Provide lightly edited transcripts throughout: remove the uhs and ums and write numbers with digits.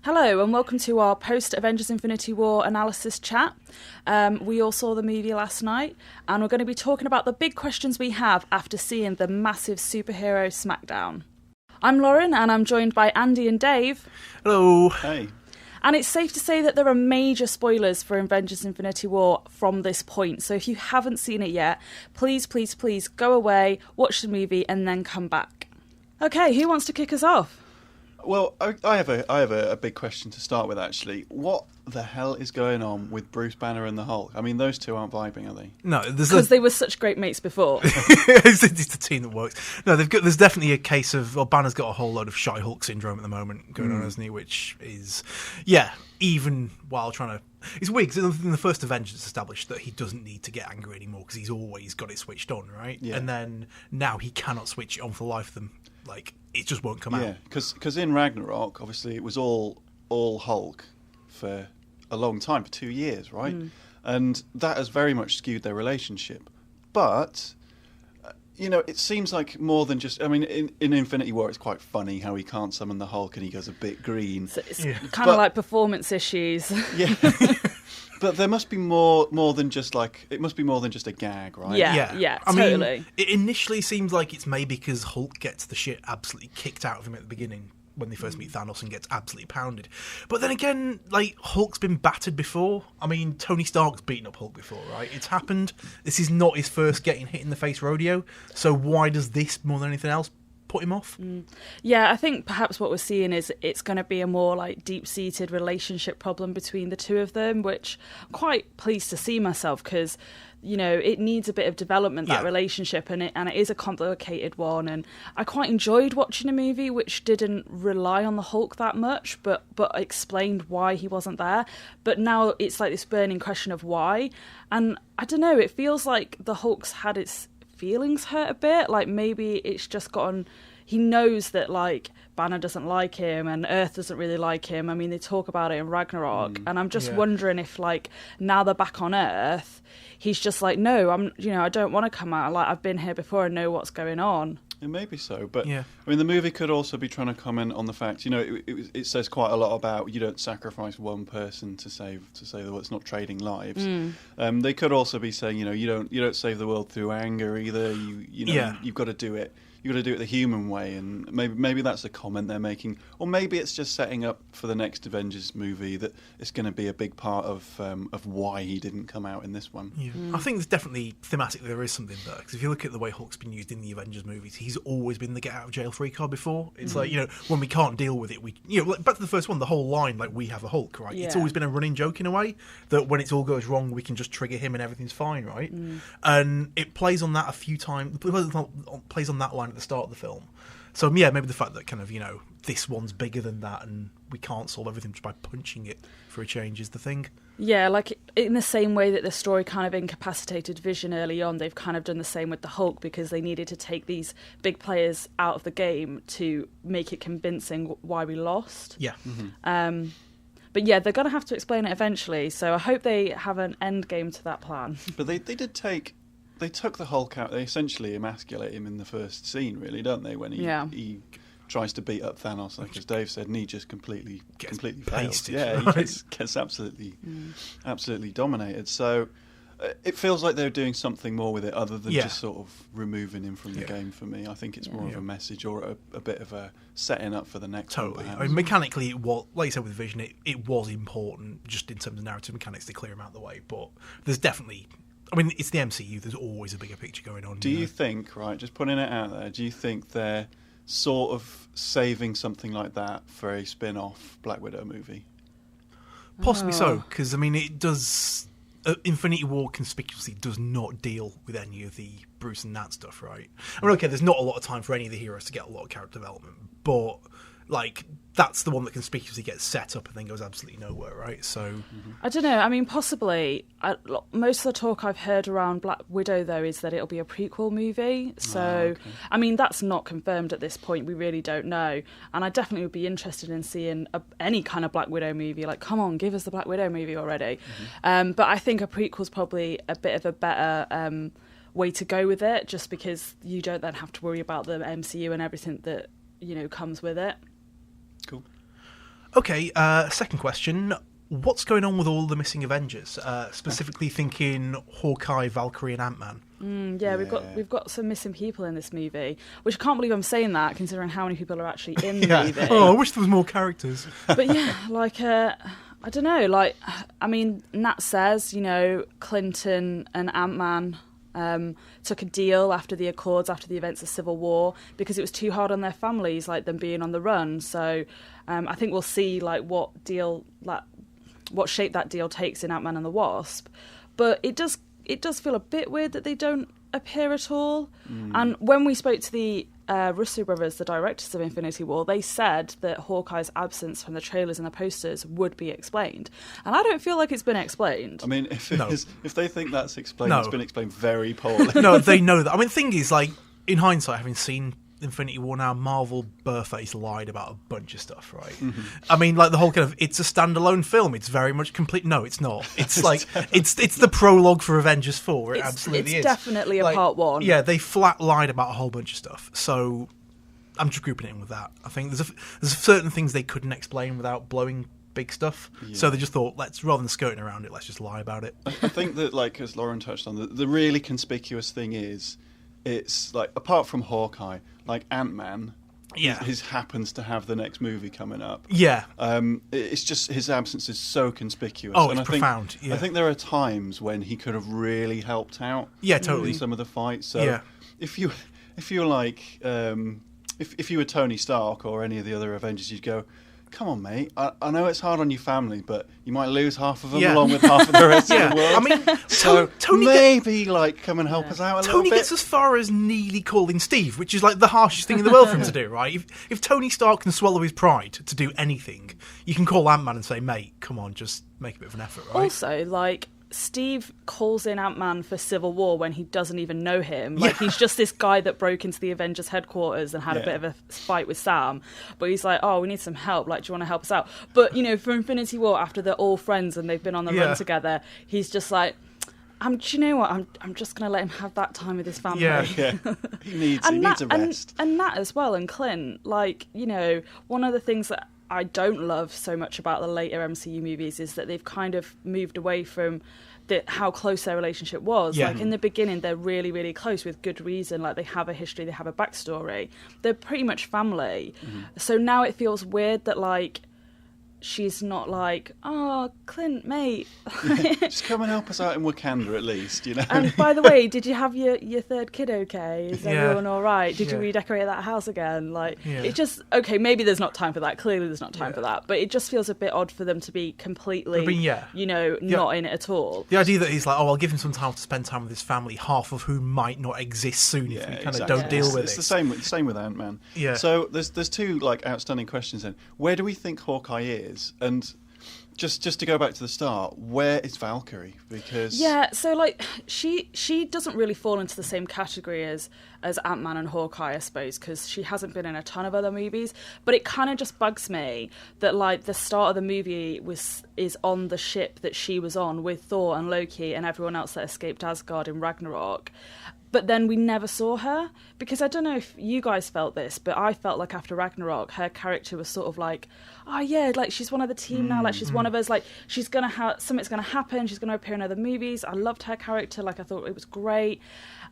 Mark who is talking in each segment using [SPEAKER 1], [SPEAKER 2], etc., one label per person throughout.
[SPEAKER 1] Hello and welcome to our post-Avengers Infinity War analysis chat. We all saw the movie last night and we're going to be talking about the big questions we have after seeing the massive superhero smackdown. I'm Lauren and I'm joined by Andy and Dave.
[SPEAKER 2] Hello.
[SPEAKER 3] Hey.
[SPEAKER 1] And it's safe to say that there are major spoilers for Avengers Infinity War from this point. So if you haven't seen it yet, please go away, watch the movie and then come back. Okay, who wants to kick us off?
[SPEAKER 3] Well, I have a big question to start with, actually. What the hell is going on with Bruce Banner and the Hulk? I mean, those two aren't vibing, are they?
[SPEAKER 2] No,
[SPEAKER 1] because they were such great mates before.
[SPEAKER 2] It's the team that works. No, there's definitely a case of, well, Banner's got a whole load of shy Hulk syndrome at the moment going on, hasn't he? Which is, even while trying to... It's weird, because in the first Avengers it's established that he doesn't need to get angry anymore because he's always got it switched on, right?
[SPEAKER 3] Yeah.
[SPEAKER 2] And then now he cannot switch it on for the life of them. Like, it just won't come out.
[SPEAKER 3] Yeah, because in Ragnarok, obviously, it was all Hulk for a long time, for 2 years, right? And that has very much skewed their relationship. But, it seems like more than just... I mean, in Infinity War, it's quite funny how he can't summon the Hulk and he goes a bit green.
[SPEAKER 1] So it's kind of like performance issues.
[SPEAKER 3] Yeah. But there must be more than just it must be more than just a gag, right?
[SPEAKER 1] Yeah,
[SPEAKER 2] I
[SPEAKER 1] totally.
[SPEAKER 2] mean, it initially seems like it's maybe because Hulk gets the shit absolutely kicked out of him at the beginning when they first meet Thanos and gets absolutely pounded. But then again, Hulk's been battered before. I mean, Tony Stark's beaten up Hulk before, right? It's happened. This is not his first getting hit in the face rodeo. So why does this, more than anything else, put him off?
[SPEAKER 1] Yeah, I think perhaps what we're seeing is it's going to be a more deep-seated relationship problem between the two of them, which I'm quite pleased to see myself because it needs a bit of development, that relationship, and it is a complicated one. And I quite enjoyed watching a movie which didn't rely on the Hulk that much, but explained why he wasn't there. But now it's this burning question of why, and I don't know. It feels like the Hulk's had its feelings hurt a bit. Maybe it's just gotten... He knows that Banner doesn't like him and Earth doesn't really like him. I mean, they talk about it in Ragnarok, and I'm just wondering if now they're back on Earth, he's just no, I don't want to come out. I've been here before and know what's going on.
[SPEAKER 3] It may be so, but I mean, the movie could also be trying to comment on the fact, it says quite a lot about you don't sacrifice one person to save the world. It's not trading lives. They could also be saying, you don't save the world through anger either. You've got to do it. You've got to do it the human way, and maybe that's a comment they're making, or maybe it's just setting up for the next Avengers movie that it's going to be a big part of why he didn't come out in this one.
[SPEAKER 2] Yeah. I think there's definitely thematically there is something there, because if you look at the way Hulk's been used in the Avengers movies, he's always been the get out of jail free card before. It's when we can't deal with it, we back to the first one, the whole line we have a Hulk, right? It's always been a running joke in a way that when it all goes wrong, we can just trigger him and everything's fine, right? And it plays on that a few times. It plays on that line at the start of the film. So maybe the fact that this one's bigger than that and we can't solve everything just by punching it for a change is the thing.
[SPEAKER 1] Yeah, in the same way that the story kind of incapacitated Vision early on, they've kind of done the same with the Hulk because they needed to take these big players out of the game to make it convincing why we lost.
[SPEAKER 2] Yeah.
[SPEAKER 1] But yeah, they're going to have to explain it eventually, so I hope they have an end game to that plan.
[SPEAKER 3] But they did take... They took the Hulk out. They essentially emasculate him in the first scene, really, don't they? When he tries to beat up Thanos, as Dave said, and he just completely fails. Yeah, he gets absolutely dominated. So it feels like they're doing something more with it other than just sort of removing him from the game for me. I think it's more of a message or a bit of a setting up for the next one.
[SPEAKER 2] Totally. I mean, mechanically, it was, like you said with Vision, it was important just in terms of narrative mechanics to clear him out of the way. But there's definitely... I mean, it's the MCU. There's always a bigger picture going on.
[SPEAKER 3] Do you think, just putting it out there, do you think they're sort of saving something like that for a spin-off Black Widow movie?
[SPEAKER 2] Possibly so, because, I mean, it does... Infinity War conspicuously does not deal with any of the Bruce and Nat stuff, right? I mean, okay, there's not a lot of time for any of the heroes to get a lot of character development, but... that's the one that conspicuously gets set up and then goes absolutely nowhere, right? So
[SPEAKER 1] I don't know. I mean, possibly. Most of the talk I've heard around Black Widow, though, is that it'll be a prequel movie. So, I mean, that's not confirmed at this point. We really don't know. And I definitely would be interested in seeing any kind of Black Widow movie. Come on, give us the Black Widow movie already. But I think a prequel's probably a bit of a better way to go with it, just because you don't then have to worry about the MCU and everything that, comes with it.
[SPEAKER 3] Cool.
[SPEAKER 2] Okay, second question. What's going on with all the missing Avengers? Specifically thinking Hawkeye, Valkyrie, and Ant-Man.
[SPEAKER 1] Yeah, we've got some missing people in this movie, which I can't believe I'm saying that, considering how many people are actually in the movie.
[SPEAKER 2] Oh, I wish there was more characters.
[SPEAKER 1] But yeah, like, I don't know. Like, I mean, Nat says, Clinton and Ant-Man took a deal after the Accords, after the events of Civil War, because it was too hard on their families, like them being on the run. So I think we'll see like what shape that deal takes in Ant-Man and the Wasp. But it does feel a bit weird that they don't appear at all. And when we spoke to the Russo brothers, the directors of Infinity War, they said that Hawkeye's absence from the trailers and the posters would be explained. And I don't feel like it's been explained.
[SPEAKER 3] I mean, if they think that's explained, it's been explained very poorly.
[SPEAKER 2] No, they know that. I mean, the thing is, like, in hindsight, having seen Infinity War now, Marvel Burface lied about a bunch of stuff, right? Mm-hmm. I mean, like the whole kind of, it's a standalone film. It's very much complete. No, it's not. It's like, it's the prologue for Avengers 4. It absolutely is.
[SPEAKER 1] It's definitely a part one.
[SPEAKER 2] Yeah, they flat lied about a whole bunch of stuff. So I'm just grouping it in with that. I think there's certain things they couldn't explain without blowing big stuff. Yeah. So they just thought, rather than skirting around it, let's just lie about it.
[SPEAKER 3] I think that, like, as Lauren touched on, the really conspicuous thing is, it's like, apart from Hawkeye, like Ant-Man, his happens to have the next movie coming up.
[SPEAKER 2] Yeah.
[SPEAKER 3] It's just his absence is so conspicuous.
[SPEAKER 2] Oh, it's profound.
[SPEAKER 3] I think there are times when he could have really helped out.
[SPEAKER 2] Yeah, totally.
[SPEAKER 3] In some of the fights. So if you were like, if you were Tony Stark or any of the other Avengers, you'd go, come on, mate. I know it's hard on your family, but you might lose half of them along with half of the rest of the world.
[SPEAKER 2] I mean,
[SPEAKER 3] so Tony maybe come and help us out a little bit.
[SPEAKER 2] Tony gets as far as nearly calling Steve, which is like the harshest thing in the world for him to do, right? If Tony Stark can swallow his pride to do anything, you can call Ant-Man and say, mate, come on, just make a bit of an effort, right?
[SPEAKER 1] Also, like, Steve calls in Ant-Man for Civil War when he doesn't even know him. Like, he's just this guy that broke into the Avengers headquarters and had a bit of a fight with Sam. But he's like, oh, we need some help. Like, do you want to help us out? But, for Infinity War, after they're all friends and they've been on the run together, he's just like, do you know what? I'm just going to let him have that time with his family.
[SPEAKER 3] Yeah. He needs a rest.
[SPEAKER 1] And Nat as well, and Clint. Like, one of the things that I don't love so much about the later MCU movies is that they've kind of moved away from how close their relationship was. Yeah. Like, in the beginning, they're really, really close with good reason. Like, they have a history, they have a backstory. They're pretty much family. Mm-hmm. So now it feels weird that, like, she's not like, oh, Clint, mate.
[SPEAKER 3] Just come and help us out in Wakanda at least,
[SPEAKER 1] And by the way, did you have your third kid okay? Is everyone all right? Did you redecorate that house again? Like, it just, okay, maybe there's not time for that. Clearly there's not time for that. But it just feels a bit odd for them to be completely, not in it at all.
[SPEAKER 2] The idea that he's like, oh, I'll give him some time to spend time with his family, half of whom might not exist soon if we kind of don't deal with it.
[SPEAKER 3] It's the same with Ant-Man. Yeah. So there's two, like, outstanding questions then. Where do we think Hawkeye is? And just to go back to the start, where is Valkyrie? Because
[SPEAKER 1] so like she doesn't really fall into the same category as Ant-Man and Hawkeye, I suppose, because she hasn't been in a ton of other movies. But it kind of just bugs me that, like, the start of the movie is on the ship that she was on with Thor and Loki and everyone else that escaped Asgard in Ragnarok. But then we never saw her, because I don't know if you guys felt this, but I felt like after Ragnarok, her character was sort of like, oh yeah, like, she's one of the team now, like, she's one of us, like, she's gonna something's gonna happen, she's gonna appear in other movies. I loved her character, like, I thought it was great.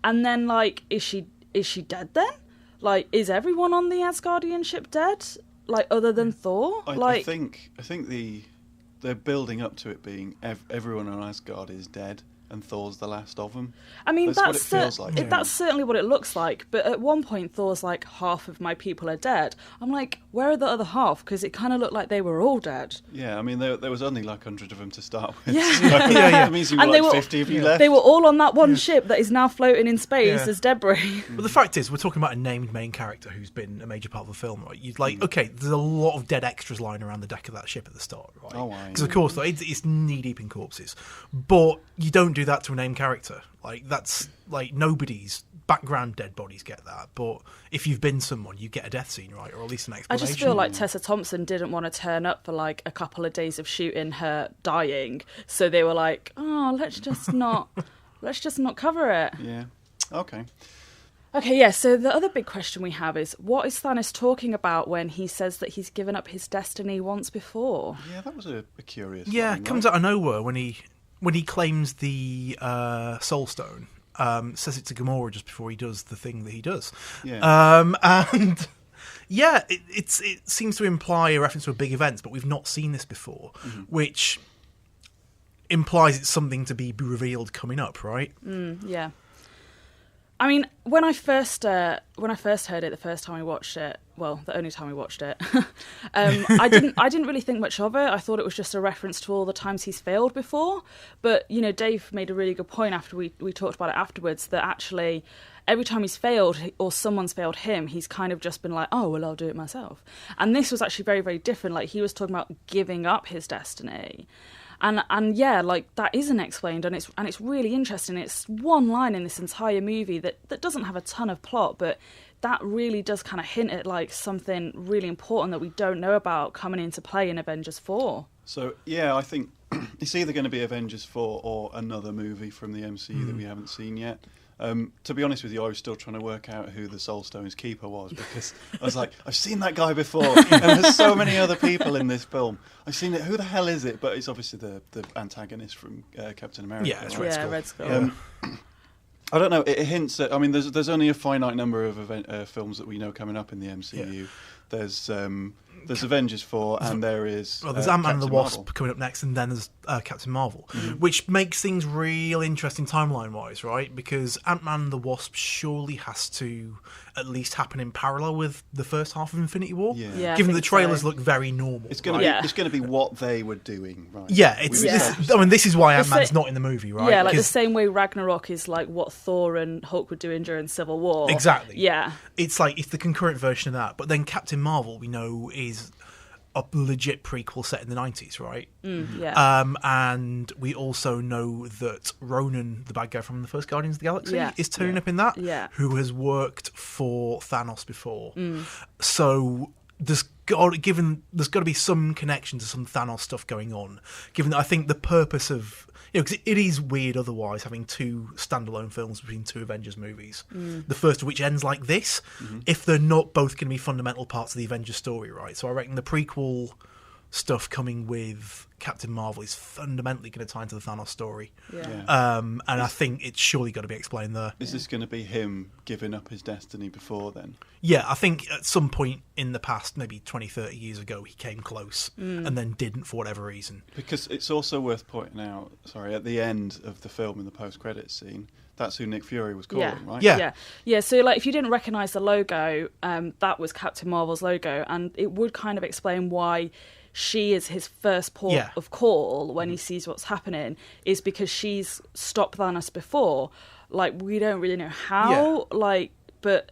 [SPEAKER 1] And then, like, is she dead then? Like, is everyone on the Asgardian ship dead? Like, other than Thor?
[SPEAKER 3] I think they're building up to it being everyone on Asgard is dead. And Thor's the last of them.
[SPEAKER 1] I mean,
[SPEAKER 3] that's what it feels like.
[SPEAKER 1] That's certainly what it looks like. But at one point, Thor's like, half of my people are dead. I'm like, where are the other half? Because it kind of looked like they were all dead.
[SPEAKER 3] Yeah, I mean, there was only like 100 of them to start with.
[SPEAKER 1] Yeah.
[SPEAKER 3] So that means you were 50 of you left.
[SPEAKER 1] They were all on that one ship that is now floating in space as debris.
[SPEAKER 2] But the fact is, we're talking about a named main character who's been a major part of the film, right? You'd like, okay, there's a lot of dead extras lying around the deck of that ship at the start, right?
[SPEAKER 3] Oh, wow.
[SPEAKER 2] Because, of course, it's knee-deep in corpses. But you don't do that to a named character. Like, that's, like, nobody's background dead bodies get that. But if you've been someone, you get a death scene, right? Or at least an explanation.
[SPEAKER 1] I just feel like Tessa Thompson didn't want to turn up for, like, a couple of days of shooting her dying. So they were like, oh, let's just not cover it.
[SPEAKER 3] Yeah. Okay.
[SPEAKER 1] Okay, yeah, so the other big question we have is, what is Thanos talking about when he says that he's given up his destiny once before?
[SPEAKER 3] Yeah, that was a curious
[SPEAKER 2] Yeah,
[SPEAKER 3] line,
[SPEAKER 2] it comes
[SPEAKER 3] right?
[SPEAKER 2] out of nowhere when he claims the Soul Stone. Says it to Gamora just before he does the thing that he does.
[SPEAKER 3] Yeah.
[SPEAKER 2] And yeah, it seems to imply a reference to a big event, but we've not seen this before, which implies it's something to be revealed coming up, right?
[SPEAKER 1] Yeah. I mean, when I first heard it, the first time I watched it, well, the only time I watched it, I didn't really think much of it. I thought it was just a reference to all the times he's failed before. But Dave made a really good point after we talked about it afterwards, that actually every time he's failed or someone's failed him, he's kind of just been like, oh well, I'll do it myself. And this was actually very, very different. Like, he was talking about giving up his destiny. And yeah, like, that isn't explained, and it's really interesting. It's one line in this entire movie that doesn't have a ton of plot, but that really does kind of hint at like something really important that we don't know about coming into play in Avengers 4.
[SPEAKER 3] So yeah, I think it's either going to be Avengers 4 or another movie from the MCU that we haven't seen yet. To be honest with you, I was still trying to work out who the Soul Stone's keeper was, because I was like, I've seen that guy before, and there's so many other people in this film. I've seen it. Who the hell is it? But it's obviously the antagonist from Captain America.
[SPEAKER 2] Yeah, it's
[SPEAKER 3] right?
[SPEAKER 2] Red Skull.
[SPEAKER 1] Red Skull.
[SPEAKER 3] I don't know. It hints at. I mean, there's only a finite number of films that we know coming up in the MCU. Yeah. There's Avengers 4, and there's
[SPEAKER 2] Ant-Man and the
[SPEAKER 3] Captain
[SPEAKER 2] Wasp
[SPEAKER 3] Marvel.
[SPEAKER 2] coming up next, and then there's Captain Marvel, which makes things real interesting timeline-wise, right? Because Ant-Man and the Wasp surely has to at least happen in parallel with the first half of Infinity War.
[SPEAKER 3] Yeah.
[SPEAKER 1] I
[SPEAKER 2] Given
[SPEAKER 1] think
[SPEAKER 2] the trailers
[SPEAKER 1] so.
[SPEAKER 2] look very normal.
[SPEAKER 3] It's going
[SPEAKER 2] right?
[SPEAKER 3] to be what they were doing, right?
[SPEAKER 2] Yeah, this is why
[SPEAKER 1] The
[SPEAKER 2] Ant-Man's
[SPEAKER 1] sa-
[SPEAKER 2] not in the movie, right?
[SPEAKER 1] Yeah, like the
[SPEAKER 2] 'Cause-
[SPEAKER 1] same way Ragnarok is like what Thor and Hulk were doing during Civil War.
[SPEAKER 2] Exactly.
[SPEAKER 1] Yeah.
[SPEAKER 2] It's like, it's the concurrent version of that. But then Captain Marvel, we know, is a legit prequel set in the 90s, right?
[SPEAKER 1] Yeah.
[SPEAKER 2] And we also know that Ronan, the bad guy from the first Guardians of the Galaxy,
[SPEAKER 1] Yeah.
[SPEAKER 2] is turning up in that,
[SPEAKER 1] Yeah.
[SPEAKER 2] who has worked for Thanos before. So there's got to be some connection to some Thanos stuff going on, given that I think the purpose of... because it is weird otherwise having two standalone films between two Avengers movies. The first of which ends like this, if they're not both going to be fundamental parts of the Avengers story, right? So I reckon the prequel stuff coming with Captain Marvel is fundamentally going to tie into the Thanos story.
[SPEAKER 1] Yeah.
[SPEAKER 2] And I think it's surely got to be explained there.
[SPEAKER 3] Is this going to be him giving up his destiny before then?
[SPEAKER 2] Yeah, I think at some point in the past, maybe 20, 30 years ago, he came close and then didn't for whatever reason.
[SPEAKER 3] Because it's also worth pointing out, at the end of the film in the post-credits scene, that's who Nick Fury was calling, right?
[SPEAKER 2] Yeah.
[SPEAKER 1] Yeah. So, like, if you didn't recognise the logo, that was Captain Marvel's logo, and it would kind of explain why she is his first port of call when he sees what's happening, is because she's stopped Thanos before. Like, we don't really know how, but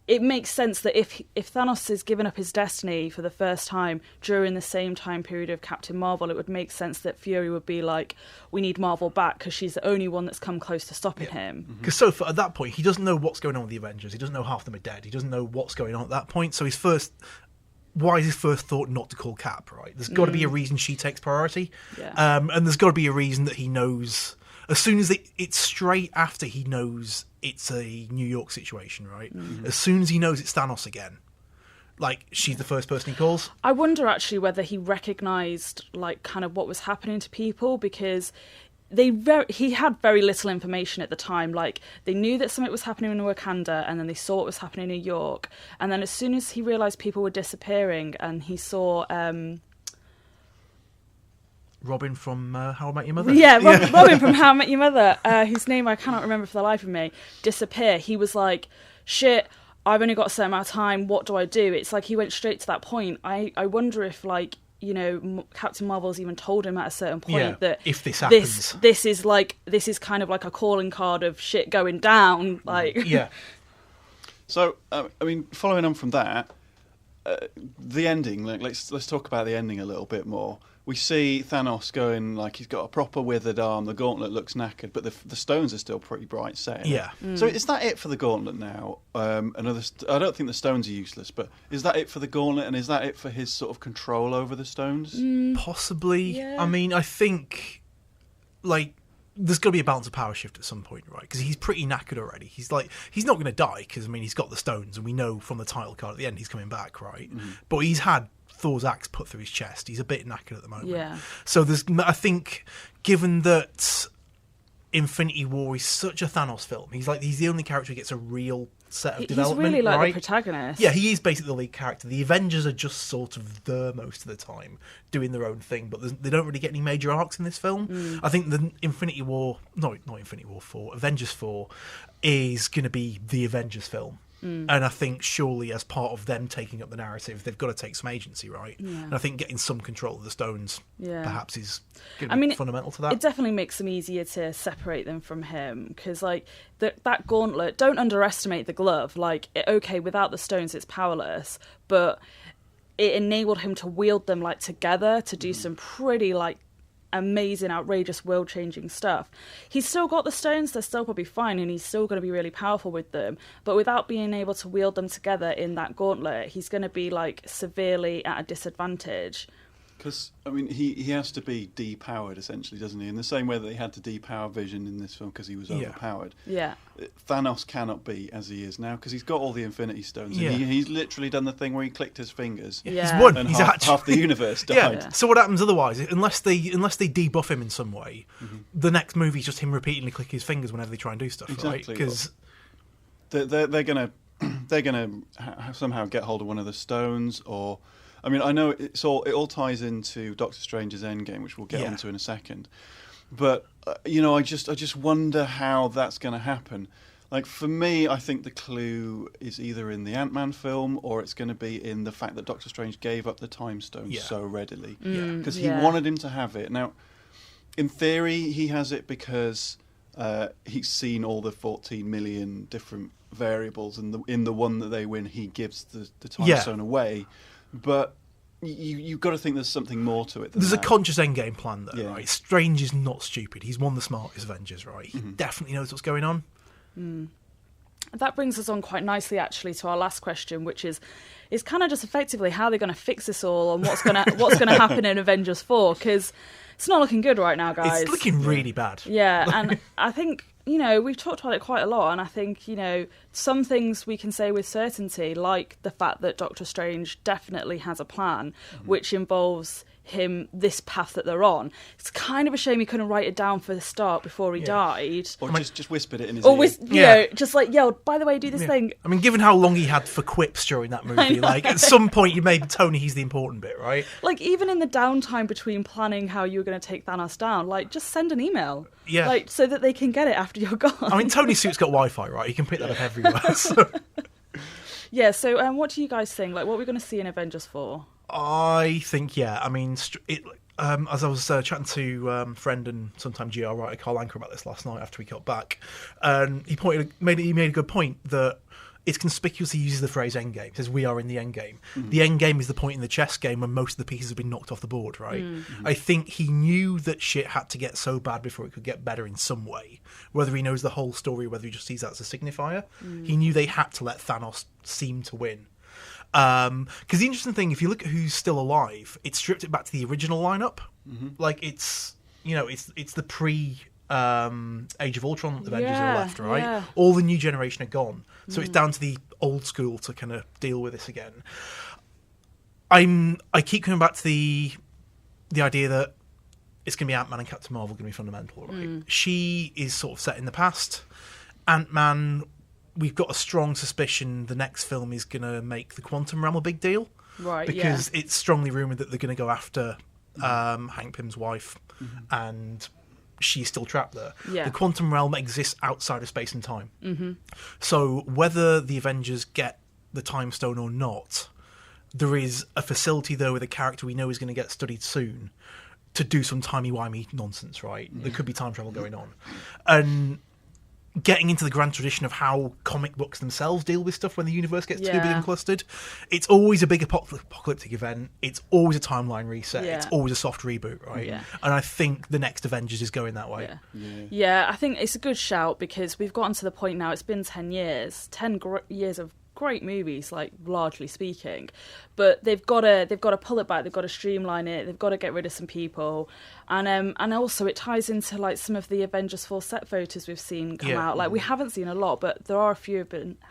[SPEAKER 1] it makes sense that if Thanos is giving up his destiny for the first time during the same time period of Captain Marvel, it would make sense that Fury would be like, we need Marvel back because she's the only one that's come close to stopping him.
[SPEAKER 2] Because at that point, he doesn't know what's going on with the Avengers. He doesn't know half of them are dead. He doesn't know what's going on at that point. So why is his first thought not to call Cap, right? There's got to be a reason she takes priority.
[SPEAKER 1] Yeah.
[SPEAKER 2] And there's got to be a reason that he knows... As soon as it's straight after he knows it's a New York situation, right? As soon as he knows it's Thanos again, like, she's the first person he calls.
[SPEAKER 1] I wonder, actually, whether he recognised, like, kind of what was happening to people, because... he had very little information at the time. Like, they knew that something was happening in Wakanda, and then they saw what was happening in New York. And then as soon as he realised people were disappearing, and he saw...
[SPEAKER 2] Robin from How I Met Your Mother.
[SPEAKER 1] Yeah, Robin from How I Met Your Mother, whose name I cannot remember for the life of me, disappear. He was like, shit, I've only got a certain amount of time, what do I do? It's like he went straight to that point. I wonder if, like, Captain Marvel's even told him at a certain point that
[SPEAKER 2] if this happens,
[SPEAKER 1] this is kind of like a calling card of shit going down. Like,
[SPEAKER 2] yeah.
[SPEAKER 3] So, I mean, following on from that, the ending. Like, let's talk about the ending a little bit more. We see Thanos going, like, he's got a proper withered arm. The gauntlet looks knackered, but the stones are still pretty bright set.
[SPEAKER 2] Yeah.
[SPEAKER 3] So is that it for the gauntlet now? I don't think the stones are useless, but is that it for the gauntlet, and is that it for his sort of control over the stones?
[SPEAKER 2] Possibly.
[SPEAKER 1] Yeah.
[SPEAKER 2] I mean, I think, like, there's got to be a balance of power shift at some point, right? Because he's pretty knackered already. He's not going to die because, I mean, he's got the stones, and we know from the title card at the end he's coming back, right? But he's had Thor's axe put through his chest. He's a bit knackered at the moment.
[SPEAKER 1] Yeah.
[SPEAKER 2] So I think, given that Infinity War is such a Thanos film, he's the only character who gets a real set of development.
[SPEAKER 1] He's really
[SPEAKER 2] right?
[SPEAKER 1] the protagonist.
[SPEAKER 2] Yeah, he is basically the lead character. The Avengers are just sort of there most of the time, doing their own thing, but they don't really get any major arcs in this film. I think the Avengers 4 is going to be the Avengers film. And I think surely as part of them taking up the narrative, they've got to take some agency, right? Yeah. And I think getting some control of the stones perhaps is going to be fundamental to that.
[SPEAKER 1] It definitely makes them easier to separate them from him, because that gauntlet, don't underestimate the glove. Without the stones it's powerless, but it enabled him to wield them together to do some pretty amazing, outrageous, world-changing stuff. He's still got the stones, they're still probably fine, and he's still going to be really powerful with them, but without being able to wield them together in that gauntlet, he's going to be severely at a disadvantage.
[SPEAKER 3] Because, I mean, he has to be depowered, essentially, doesn't he? In the same way that they had to depower Vision in this film because he was overpowered.
[SPEAKER 1] Yeah.
[SPEAKER 3] Thanos cannot be as he is now because he's got all the Infinity Stones.
[SPEAKER 2] Yeah.
[SPEAKER 3] And he's literally done the thing where he clicked his fingers.
[SPEAKER 1] Yeah.
[SPEAKER 2] He's won.
[SPEAKER 3] And
[SPEAKER 2] He's
[SPEAKER 3] half the universe died.
[SPEAKER 2] Yeah. So what happens otherwise? Unless they debuff him in some way, the next movie's just him repeatedly clicking his fingers whenever they try and do stuff,
[SPEAKER 3] exactly.
[SPEAKER 2] right? Because
[SPEAKER 3] they're gonna somehow get hold of one of the stones, or I mean, I know it all ties into Doctor Strange's Endgame, which we'll get onto in a second. But I just wonder how that's going to happen. For me, I think the clue is either in the Ant-Man film or it's going to be in the fact that Doctor Strange gave up the Time Stone so readily because he wanted him to have it. Now, in theory, he has it because he's seen all the 14 million different variables, and in the one that they win, he gives the Time Stone away. But you've got to think there's something more to it than
[SPEAKER 2] there's
[SPEAKER 3] that.
[SPEAKER 2] a conscious endgame plan there, right? Strange is not stupid. He's one of the smartest Avengers, right? He definitely knows what's going on.
[SPEAKER 1] That brings us on quite nicely, actually, to our last question, which is kind of just effectively how they're going to fix this all, and what's going to happen in Avengers 4, because it's not looking good right now, guys.
[SPEAKER 2] It's looking really bad.
[SPEAKER 1] Yeah, and I think, we've talked about it quite a lot, and I think, some things we can say with certainty, like the fact that Doctor Strange definitely has a plan, which involves this path that they're on. It's kind of a shame he couldn't write it down for the start before he died.
[SPEAKER 3] Or just whispered it in his ear.
[SPEAKER 1] Just yelled, by the way, do this thing.
[SPEAKER 2] I mean, given how long he had for quips during that movie, at some point you made Tony he's the important bit, right?
[SPEAKER 1] Even in the downtime between planning how you were going to take Thanos down, just send an email.
[SPEAKER 2] Yeah.
[SPEAKER 1] So that they can get it after you're gone.
[SPEAKER 2] I mean, Tony's suit's got Wi-Fi, right? He can pick that up everywhere. So.
[SPEAKER 1] Yeah, so what do you guys think? What are we going to see in Avengers 4?
[SPEAKER 2] I think, I mean, as I was chatting to friend and sometime GR writer Carl Anker about this last night after we got back, and he made a good point that it's conspicuous he uses the phrase endgame. He says, we are in the endgame. The endgame is the point in the chess game when most of the pieces have been knocked off the board, right? I think he knew that shit had to get so bad before it could get better in some way. Whether he knows the whole story, whether he just sees that as a signifier. He knew they had to let Thanos seem to win. Because the interesting thing, if you look at who's still alive, it stripped it back to the original lineup. It's the pre Age of Ultron Avengers are left, right? Yeah. All the new generation are gone, so it's down to the old school to kind of deal with this again. I keep coming back to the idea that it's going to be Ant-Man and Captain Marvel going to be fundamental, right? She is sort of set in the past. Ant-Man, we've got a strong suspicion the next film is going to make the quantum realm a big deal.
[SPEAKER 1] Right,
[SPEAKER 2] because it's strongly rumoured that they're going to go after Hank Pym's wife, and she's still trapped there. Yeah. The quantum realm exists outside of space and time. So whether the Avengers get the Time Stone or not, there is a facility there with a character we know is going to get studied soon to do some timey-wimey nonsense, right? There could be time travel going on. And getting into the grand tradition of how comic books themselves deal with stuff when the universe gets too big and clustered. It's always a big apocalyptic event. It's always a timeline reset. Yeah. It's always a soft reboot, right? Yeah. And I think the next Avengers is going that way.
[SPEAKER 1] Yeah, I think it's a good shout because we've gotten to the point now, it's been 10 years. 10 years of great movies, like largely speaking, but they've got to pull it back. They've got to streamline it. They've got to get rid of some people, and also it ties into like some of the Avengers 4 set photos we've seen come out. Like we haven't seen a lot, but there are a few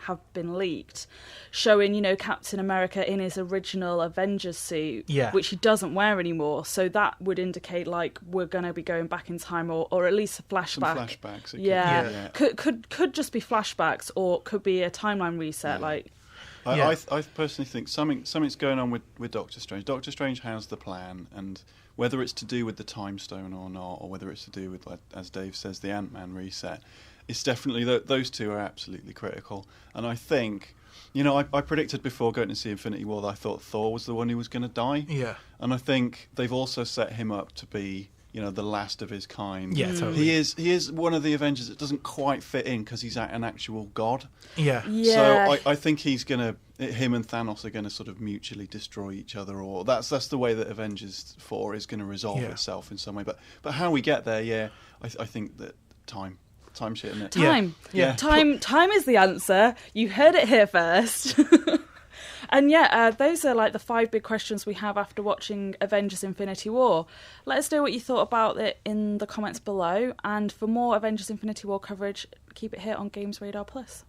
[SPEAKER 1] have been leaked, showing, you know, Captain America in his original Avengers suit, which he doesn't wear anymore. So that would indicate like we're going to be going back in time, or at least a flashback.
[SPEAKER 3] Some flashbacks.
[SPEAKER 1] Could just be flashbacks, or could be a timeline reset. Like,
[SPEAKER 3] I personally think something's going on with Doctor Strange. Doctor Strange has the plan, and whether it's to do with the Time Stone or not, or whether it's to do with, like, as Dave says, the Ant-Man reset, it's definitely those two are absolutely critical. And I think, you know, I predicted before going to see Infinity War that I thought Thor was the one who was going to die.
[SPEAKER 2] Yeah.
[SPEAKER 3] And I think they've also set him up to be, you know, the last of his kind.
[SPEAKER 2] Yeah, totally.
[SPEAKER 3] He is one of the Avengers that doesn't quite fit in because he's an actual god.
[SPEAKER 2] Yeah.
[SPEAKER 3] So I think him and Thanos are going to sort of mutually destroy each other, or that's the way that Avengers 4 is going to resolve itself in some way. But how we get there, I think that time shit, isn't it?
[SPEAKER 1] Time is the answer. You heard it here first. And those are like the 5 big questions we have after watching Avengers Infinity War. Let us know what you thought about it in the comments below. And for more Avengers Infinity War coverage, keep it here on Games Radar Plus.